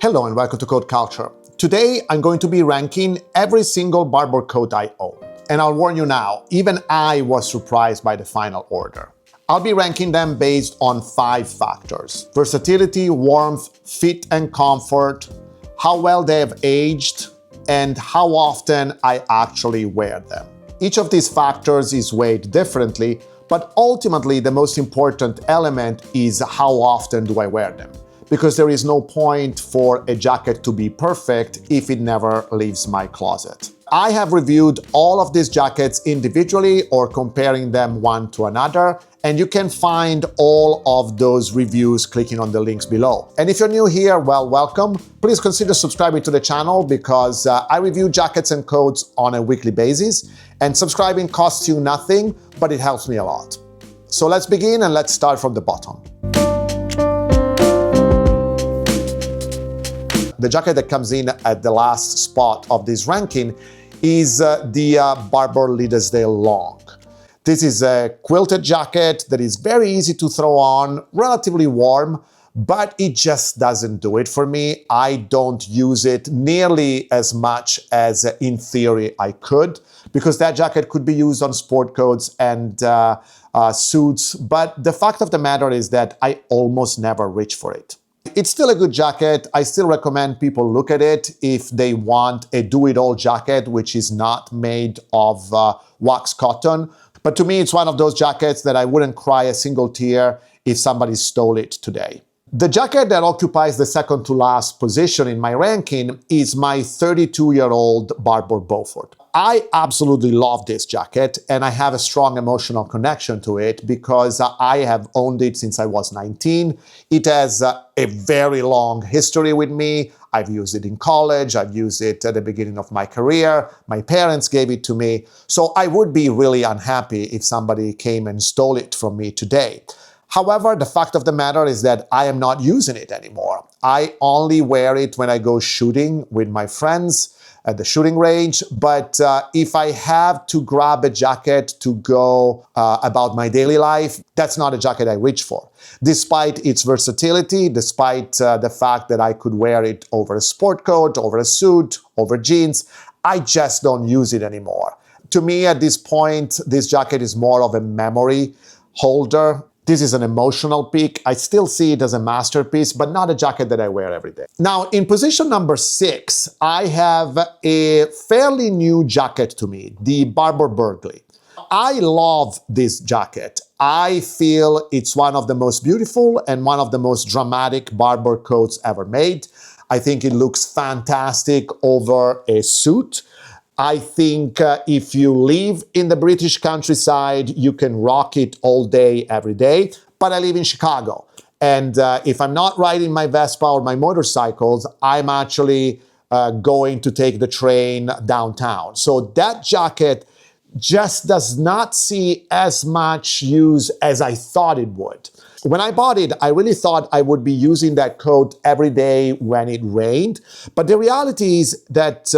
Hello and welcome to Coat Culture. Today I'm going to be ranking every single Barbour coat I own. And I'll warn you now, even I was surprised by the final order. I'll be ranking them based on 5 factors: versatility, warmth, fit and comfort, how well they have aged, and how often I actually wear them. Each of these factors is weighed differently, but ultimately the most important element is how often do I wear them. Because there is no point for a jacket to be perfect if it never leaves my closet. I have reviewed all of these jackets individually or comparing them one to another, and you can find all of those reviews clicking on the links below. And if you're new here, well, welcome. Please consider subscribing to the channel because I review jackets and coats on a weekly basis, and subscribing costs you nothing, but it helps me a lot. So let's begin and let's start from the bottom. The jacket that comes in at the last spot of this ranking is the Barbour Liddesdale Long. This is a quilted jacket that is very easy to throw on, relatively warm, but it just doesn't do it for me. I don't use it nearly as much as in theory I could, because that jacket could be used on sport coats and suits, but the fact of the matter is that I almost never reach for it. It's still a good jacket. I still recommend people look at it if they want a do-it-all jacket which is not made of wax cotton. But to me, it's one of those jackets that I wouldn't cry a single tear if somebody stole it today. The jacket that occupies the second to last position in my ranking is my 32-year-old Barbour Beaufort. I absolutely love this jacket and I have a strong emotional connection to it because I have owned it since I was 19. It has a very long history with me. I've used it in college, I've used it at the beginning of my career, my parents gave it to me, so I would be really unhappy if somebody came and stole it from me today. However, the fact of the matter is that I am not using it anymore. I only wear it when I go shooting with my friends at the shooting range, but if I have to grab a jacket to go about my daily life, that's not a jacket I reach for. Despite its versatility, despite the fact that I could wear it over a sport coat, over a suit, over jeans, I just don't use it anymore. To me, at this point, this jacket is more of a memory holder. This is an emotional pick. I still see it as a masterpiece, but not a jacket that I wear every day. Now, in position number 6, I have a fairly new jacket to me, the Barbour Burghley. I love this jacket. I feel it's one of the most beautiful and one of the most dramatic Barbour coats ever made. I think it looks fantastic over a suit. I think if you live in the British countryside, you can rock it all day, every day. But I live in Chicago. And if I'm not riding my Vespa or my motorcycles, I'm actually going to take the train downtown. So that jacket just does not see as much use as I thought it would. When I bought it, I really thought I would be using that coat every day when it rained. But the reality is that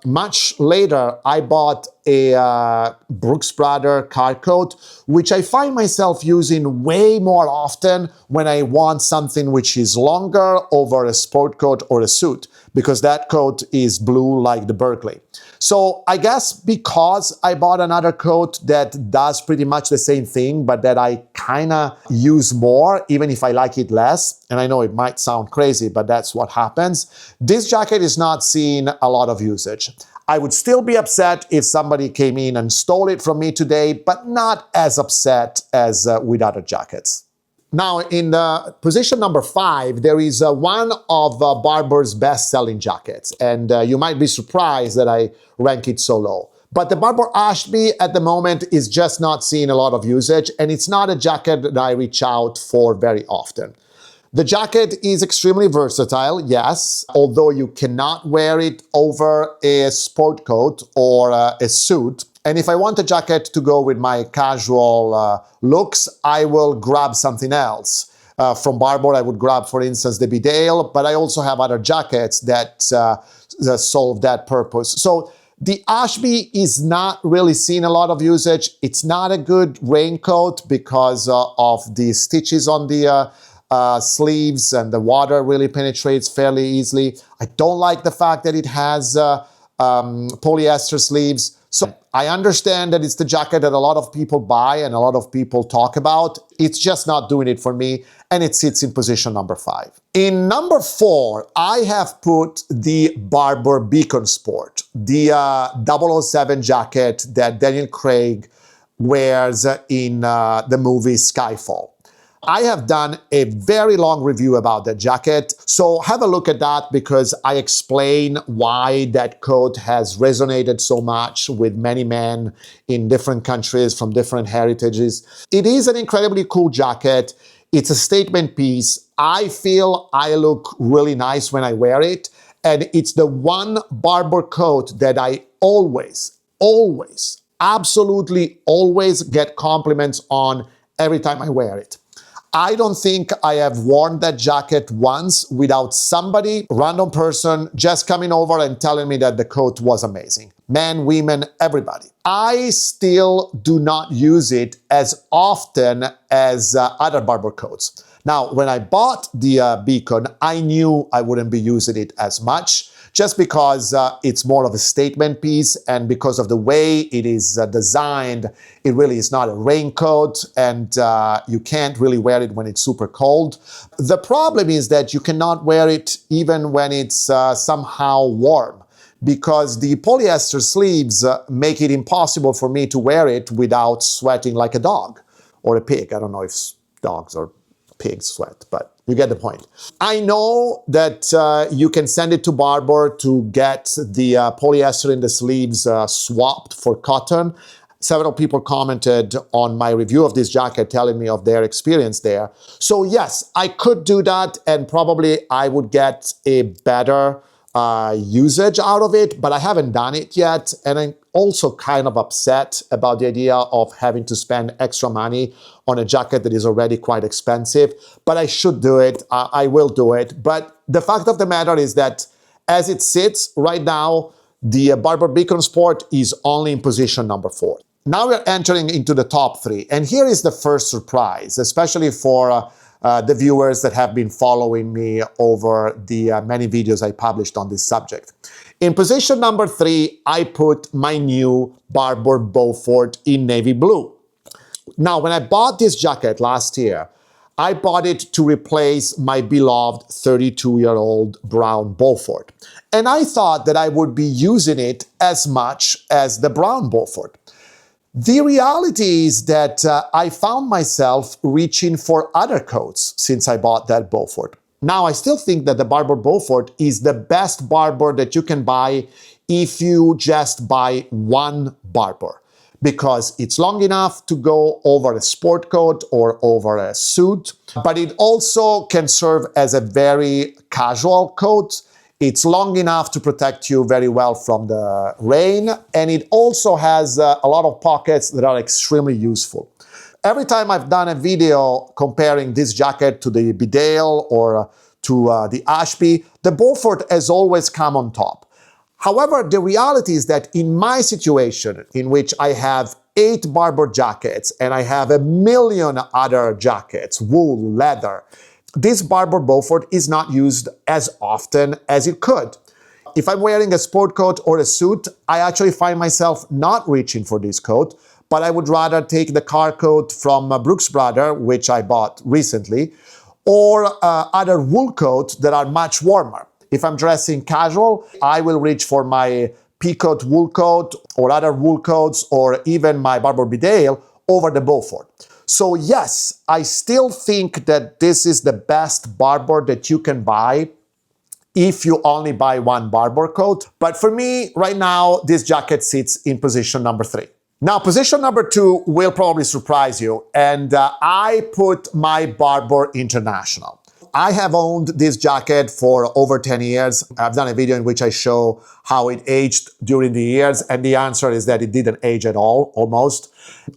much later, I bought a Brooks Brothers car coat, which I find myself using way more often when I want something which is longer over a sport coat or a suit, because that coat is blue like the Burghley. So I guess because I bought another coat that does pretty much the same thing, but that I kind of use more, even if I like it less, and I know it might sound crazy, but that's what happens, this jacket is not seeing a lot of usage. I would still be upset if somebody came in and stole it from me today, but not as upset as with other jackets. Now, in position number 5, there is one of Barbour's best-selling jackets, and you might be surprised that I rank it so low. But the Barbour Ashby at the moment is just not seeing a lot of usage, and it's not a jacket that I reach out for very often. The jacket is extremely versatile, yes, although you cannot wear it over a sport coat or a suit. And if I want a jacket to go with my casual looks, I will grab something else. From Barbour, I would grab, for instance, the Bedale, but I also have other jackets that solve that purpose. So the Ashby is not really seeing a lot of usage. It's not a good raincoat because of the stitches on the sleeves and the water really penetrates fairly easily. I don't like the fact that it has polyester sleeves. So I understand that it's the jacket that a lot of people buy and a lot of people talk about. It's just not doing it for me, and it sits in position number 5. In number 4, I have put the Barbour Beacon Sport, the 007 jacket that Daniel Craig wears in the movie Skyfall. I have done a very long review about that jacket, so have a look at that because I explain why that coat has resonated so much with many men in different countries from different heritages. It is an incredibly cool jacket. It's a statement piece. I feel I look really nice when I wear it, and it's the one Barbour coat that I always, absolutely always get compliments on every time I wear it. I don't think I have worn that jacket once without somebody, random person, just coming over and telling me that the coat was amazing. Men, women, everybody. I still do not use it as often as other Barbour coats. Now, when I bought the Beacon, I knew I wouldn't be using it as much, just because it's more of a statement piece, and because of the way it is designed, it really is not a raincoat, and you can't really wear it when it's super cold. The problem is that you cannot wear it even when it's somehow warm, because the polyester sleeves make it impossible for me to wear it without sweating like a dog or a pig. I don't know if dogs or pigs sweat, but you get the point. I know that you can send it to Barbour to get the polyester in the sleeves swapped for cotton. Several people commented on my review of this jacket telling me of their experience there. So yes, I could do that, and probably I would get a better usage out of it, but I haven't done it yet, and I'm also kind of upset about the idea of having to spend extra money on a jacket that is already quite expensive, but I should do it. I will do it. But the fact of the matter is that as it sits right now, the Barbour Beacon Sport is only in position number 4. Now we're entering into the top 3, and here is the first surprise, especially for the viewers that have been following me over the many videos I published on this subject. In position number 3, I put my new Barbour Beaufort in navy blue. Now, when I bought this jacket last year, I bought it to replace my beloved 32-year-old brown Beaufort. And I thought that I would be using it as much as the brown Beaufort. The reality is that I found myself reaching for other coats since I bought that Beaufort. Now, I still think that the Barbour Beaufort is the best Barbour that you can buy if you just buy one Barbour, because it's long enough to go over a sport coat or over a suit, but it also can serve as a very casual coat. It's long enough to protect you very well from the rain, and it also has a lot of pockets that are extremely useful. Every time I've done a video comparing this jacket to the Bedale or to the Ashby, the Beaufort has always come on top. However, the reality is that in my situation, in which I have 8 Barbour jackets and I have a million other jackets, wool, leather, this Barbour Beaufort is not used as often as it could. If I'm wearing a sport coat or a suit, I actually find myself not reaching for this coat, but I would rather take the car coat from Brooks Brothers, which I bought recently, or other wool coats that are much warmer. If I'm dressing casual, I will reach for my peacoat wool coat or other wool coats, or even my Barbour Bedale over the Beaufort. So yes, I still think that this is the best Barbour that you can buy if you only buy one Barbour coat. But for me, right now, this jacket sits in position number 3. Now, position number 2 will probably surprise you, and I put my Barbour International. I have owned this jacket for over 10 years. I've done a video in which I show how it aged during the years, and the answer is that it didn't age at all, almost.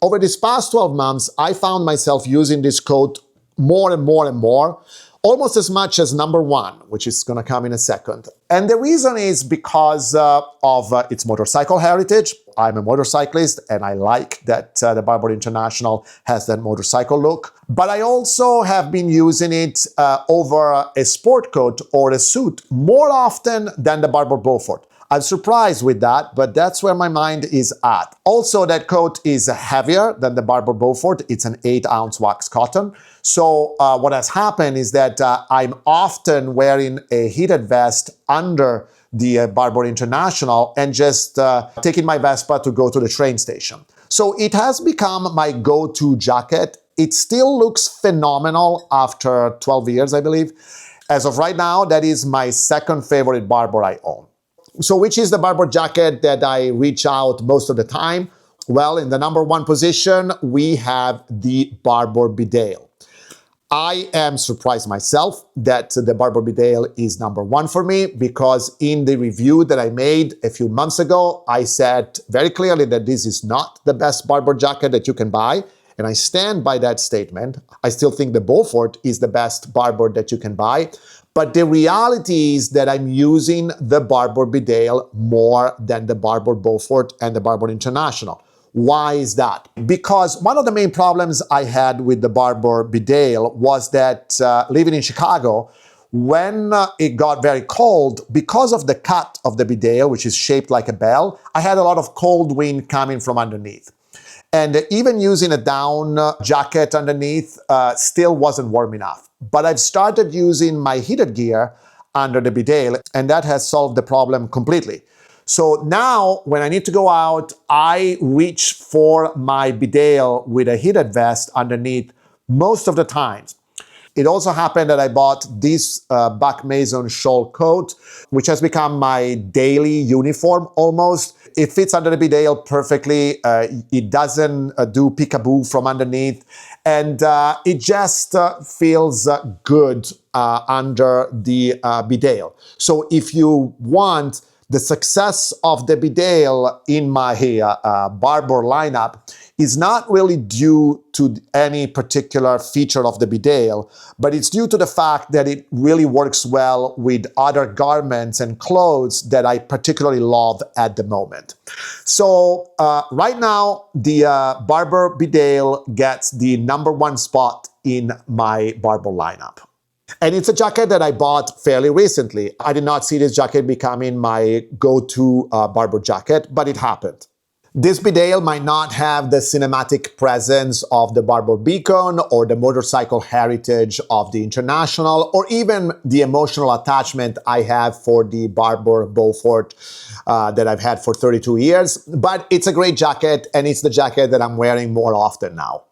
Over these past 12 months, I found myself using this coat more and more and more. almost as much as number one, which is going to come in a second. And the reason is because of its motorcycle heritage. I'm a motorcyclist and I like that the Barbour International has that motorcycle look. But I also have been using it over a sport coat or a suit more often than the Barbour Beaufort. I'm surprised with that, but that's where my mind is at. Also, that coat is heavier than the Barbour Beaufort. It's an 8-ounce wax cotton. So what has happened is that I'm often wearing a heated vest under the Barbour International and just taking my Vespa to go to the train station. So it has become my go-to jacket. It still looks phenomenal after 12 years, I believe. As of right now, that is my second favorite Barbour I own. So which is the Barbour jacket that I reach out most of the time? Well, in the number one position, we have the Barbour Bedale. I am surprised myself that the Barbour Bedale is number one for me, because in the review that I made a few months ago, I said very clearly that this is not the best Barbour jacket that you can buy. And I stand by that statement. I still think the Beaufort is the best Barbour that you can buy. But the reality is that I'm using the Barbour Bedale more than the Barbour Beaufort and the Barbour International. Why is that? Because one of the main problems I had with the Barbour Bedale was that living in Chicago, when it got very cold, because of the cut of the Bedale, which is shaped like a bell, I had a lot of cold wind coming from underneath. And even using a down jacket underneath still wasn't warm enough. But I've started using my heated gear under the Bedale, and that has solved the problem completely. So now, when I need to go out, I reach for my Bedale with a heated vest underneath most of the times. It also happened that I bought this Buck Mason shawl coat, which has become my daily uniform almost. It fits under the Bedale perfectly. It doesn't do peekaboo from underneath. And it just feels good under the Bedale. So if you want the success of the Bedale in my Barbour lineup is not really due to any particular feature of the Bedale, but it's due to the fact that it really works well with other garments and clothes that I particularly love at the moment. So right now, the Barbour Bedale gets the number one spot in my Barbour lineup. And it's a jacket that I bought fairly recently. I did not see this jacket becoming my go-to Barbour jacket, but it happened. This Bedale might not have the cinematic presence of the Barbour Beacon or the motorcycle heritage of the International, or even the emotional attachment I have for the Barbour Beaufort that I've had for 32 years. But it's a great jacket, and it's the jacket that I'm wearing more often now.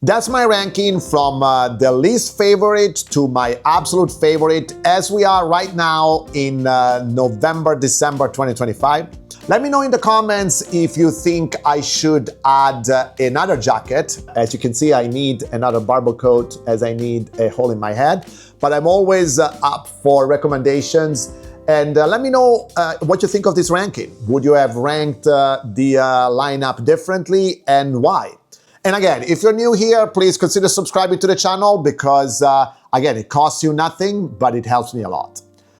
That's my ranking from the least favorite to my absolute favorite as we are right now in November, December 2025. Let me know in the comments if you think I should add another jacket. As you can see, I need another Barbour coat as I need a hole in my head, but I'm always up for recommendations. And let me know what you think of this ranking. Would you have ranked the lineup differently, and why? And again, if you're new here, please consider subscribing to the channel because, again, it costs you nothing, but it helps me a lot.